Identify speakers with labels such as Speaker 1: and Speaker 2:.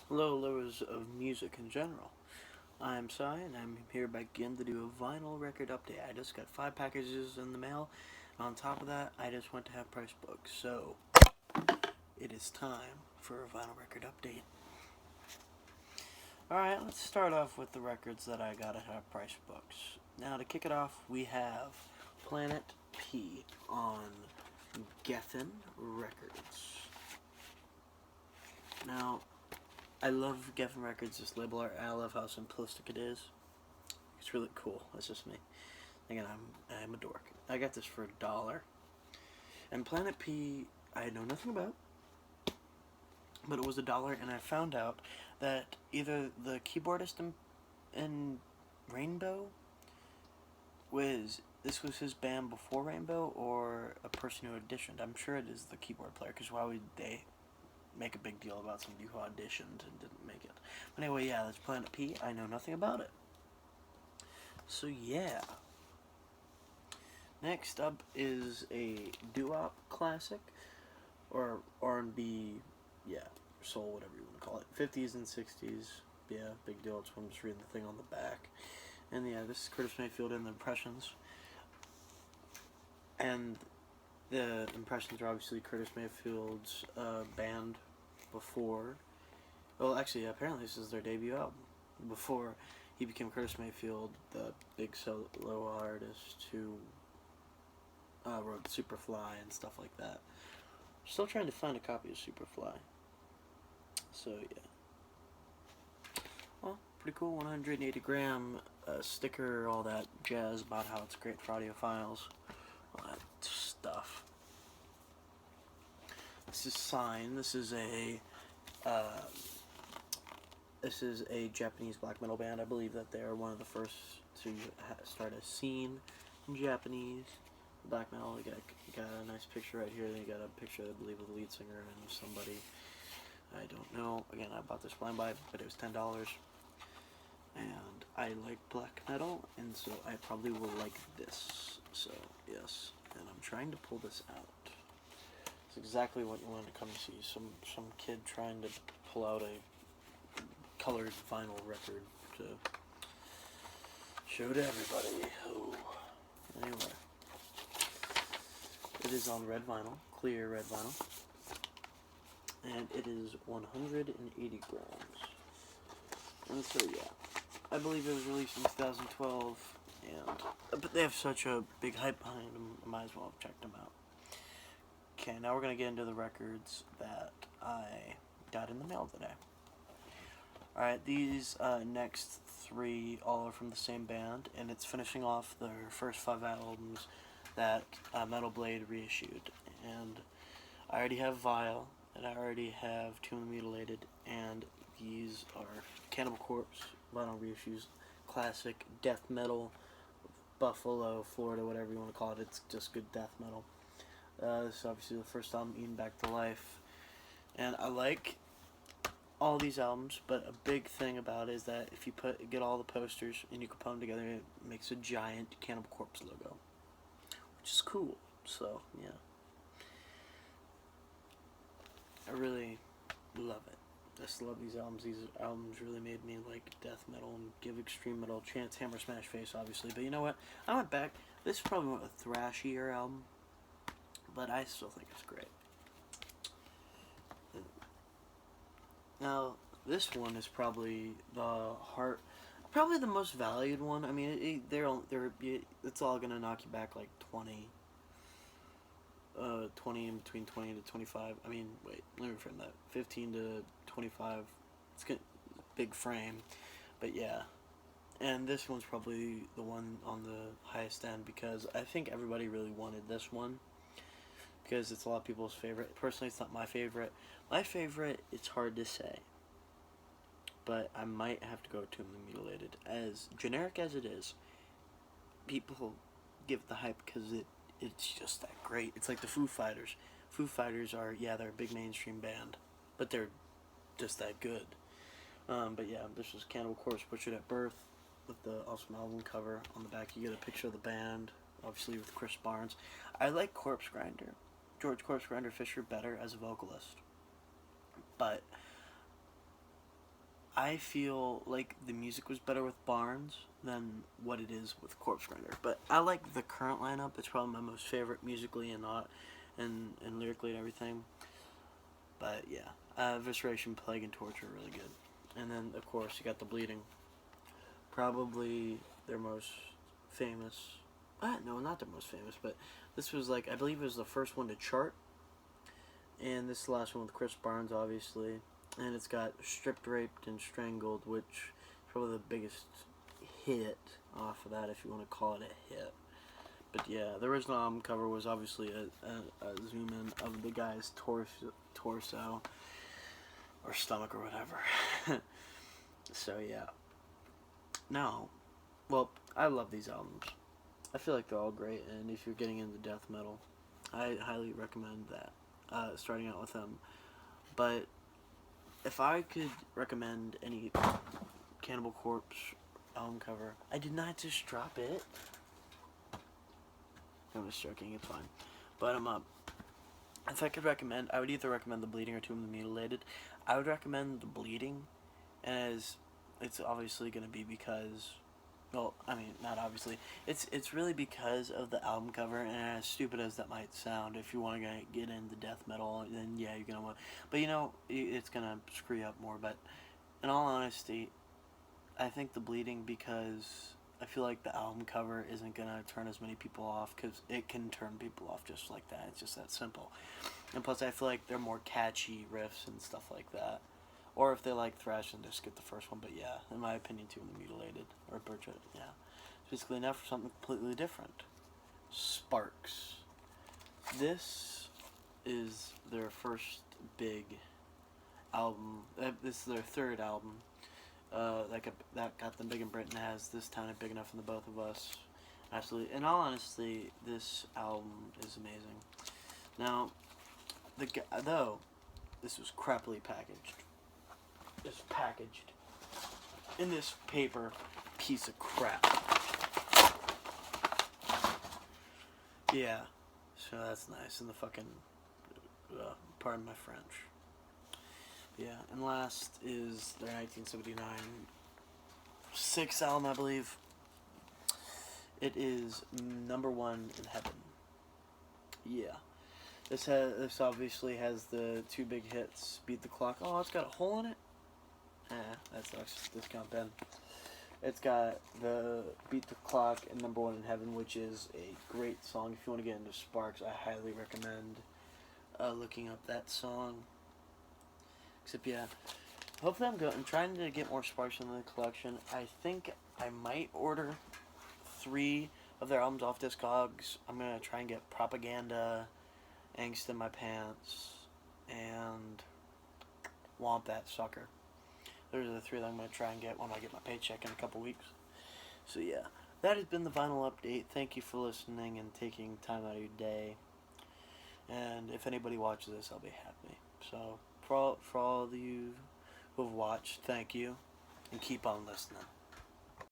Speaker 1: Hello, lovers of music in general. I'm Sai, and I'm here back again to do a vinyl record update. I just got 5 packages in the mail, and on top of that, I just went to have Price Books. So, it is time for a vinyl record update. Alright, let's start off with the records that I got at Half Price Books. Now, to kick it off, we have Planet P on Geffen Records. Now, I love Geffen Records, this label art. I love how simplistic it is. It's really cool. That's just me. Again, I'm a dork. I got this for $1. And Planet P, I know nothing about, but it was $1, and I found out that either the keyboardist in Rainbow this was his band before Rainbow, or a person who auditioned. I'm sure it is the keyboard player, because why would they make a big deal about somebody who auditioned and didn't make it? But anyway, yeah, that's Planet P. I know nothing about it. So yeah. Next up is a doo-wop classic, or R&B, yeah, soul, whatever you want to call it. 50s and 60s, yeah, big deal. That's what I'm just reading the thing on the back. And yeah, this is Curtis Mayfield and the Impressions. And the Impressions are obviously Curtis Mayfield's band before. Well, actually, apparently this is their debut album. Before he became Curtis Mayfield, the big solo artist who wrote Superfly and stuff like that. Still trying to find a copy of Superfly. So yeah. Well, pretty cool. 180 gram sticker, all that jazz about how it's great for audiophiles, all that stuff. This is Sign. Uh, this is a Japanese black metal band. I believe that they are one of the first to start a scene in Japanese black metal. You got a nice picture right here. Then you got a picture, I believe, of the lead singer and somebody I don't know. Again, I bought this blind buy, but it was $10. And I like black metal, and so I probably will like this. So, yes. And I'm trying to pull this out. It's exactly what you want to come see. Some kid trying to pull out a colored vinyl record to show to everybody. Oh. Anyway. It is on red vinyl, clear red vinyl. And it is 180 grams. And so, yeah. I believe it was released in 2012, but they have such a big hype behind them, I might as well have checked them out. Okay, now we're going to get into the records that I got in the mail today. Alright, these next three all are from the same band, and it's finishing off their first 5 albums that Metal Blade reissued. And I already have Vile, and I already have Tomb of the Mutilated, and these are Cannibal Corpse vinyl reissues, classic death metal, Buffalo, Florida, whatever you want to call it. It's just good death metal. This is obviously the first album, Eaten Back to Life, and I like all these albums, but a big thing about it is that if you get all the posters and you can put them together, it makes a giant Cannibal Corpse logo, which is cool. So yeah, I really love it. I just love these albums. These albums really made me like death metal and give extreme metal a chance. Hammer Smash Face, obviously, but you know what? I went back. This is probably a thrashier album, but I still think it's great. Now, this one is probably probably the most valued one. I mean, it's all gonna knock you back like 20 in between 20 to 25. I mean, wait, let me reframe that. 15 to 25. It's good, big frame, but yeah. And this one's probably the one on the highest end because I think everybody really wanted this one because it's a lot of people's favorite. Personally, it's not my favorite. My favorite, it's hard to say, but I might have to go to Tomb of the Mutilated. As generic as it is, people give the hype because it's just that great. It's like the Foo Fighters. Foo Fighters are, yeah, they're a big mainstream band, but they're just that good. But yeah, this is Cannibal Corpse Butchered at Birth with the awesome album cover. On the back, you get a picture of the band, obviously with Chris Barnes. I like Corpse Grinder, George Corpse Grinder Fisher, better as a vocalist, but I feel like the music was better with Barnes than what it is with Corpse Grinder. But I like the current lineup. It's probably my most favorite musically and not and lyrically and everything. But yeah, Evisceration, Plague, and Torture are really good. And then of course you got the Bleeding, probably their most famous. No, not their most famous, but this was like I believe it was the first one to chart. And this is the last one with Chris Barnes, obviously. And it's got Stripped, Raped, and Strangled, which is probably the biggest hit off of that, if you want to call it a hit. But yeah, the original album cover was obviously a zoom in of the guy's torso or stomach or whatever. So yeah. No. Well, I love these albums. I feel like they're all great, and if you're getting into death metal, I highly recommend that. Starting out with them. But if I could recommend any Cannibal Corpse album cover, I did not just drop it. I'm just joking, it's fine. But if I could recommend, I would either recommend the Bleeding or Tomb of the Mutilated. I would recommend the Bleeding, as it's obviously going to be because, well, I mean, not obviously. It's really because of the album cover, and as stupid as that might sound, if you want to get into death metal, then yeah, you're going to want. But you know, it's going to screw you up more. But in all honesty, I think the Bleeding, because I feel like the album cover isn't going to turn as many people off, because it can turn people off just like that. It's just that simple. And plus, I feel like they're more catchy riffs and stuff like that. Or if they like thrash, then just get the first one. But yeah, in my opinion, Tomb of the Mutilated or Butcher, yeah. Basically enough for something completely different. Sparks. This is their first big album. This is their third album. That got them big in Britain, has this town big enough for the both of us. Absolutely. In all honesty, this album is amazing. Now, though, this was crappily packaged. Is packaged in this paper piece of crap. Yeah, so that's nice. And the fucking, pardon my French. Yeah, and last is their 1979 sixth album, I believe. It is Number One in Heaven. Yeah. This obviously has the two big hits, Beat the Clock. Oh, it's got a hole in it? That sucks. Discount Ben. It's got the Beat the Clock and Number One in Heaven, which is a great song. If you want to get into Sparks, I highly recommend looking up that song. Except, yeah, hopefully I'm trying to get more Sparks in the collection. I think I might order 3 of their albums off Discogs. I'm going to try and get Propaganda, Angst in My Pants, and Womp That Sucker. Those are the 3 that I'm going to try and get when I get my paycheck in a couple weeks. So yeah, that has been the vinyl update. Thank you for listening and taking time out of your day. And if anybody watches this, I'll be happy. So for all of you who have watched, thank you, and keep on listening.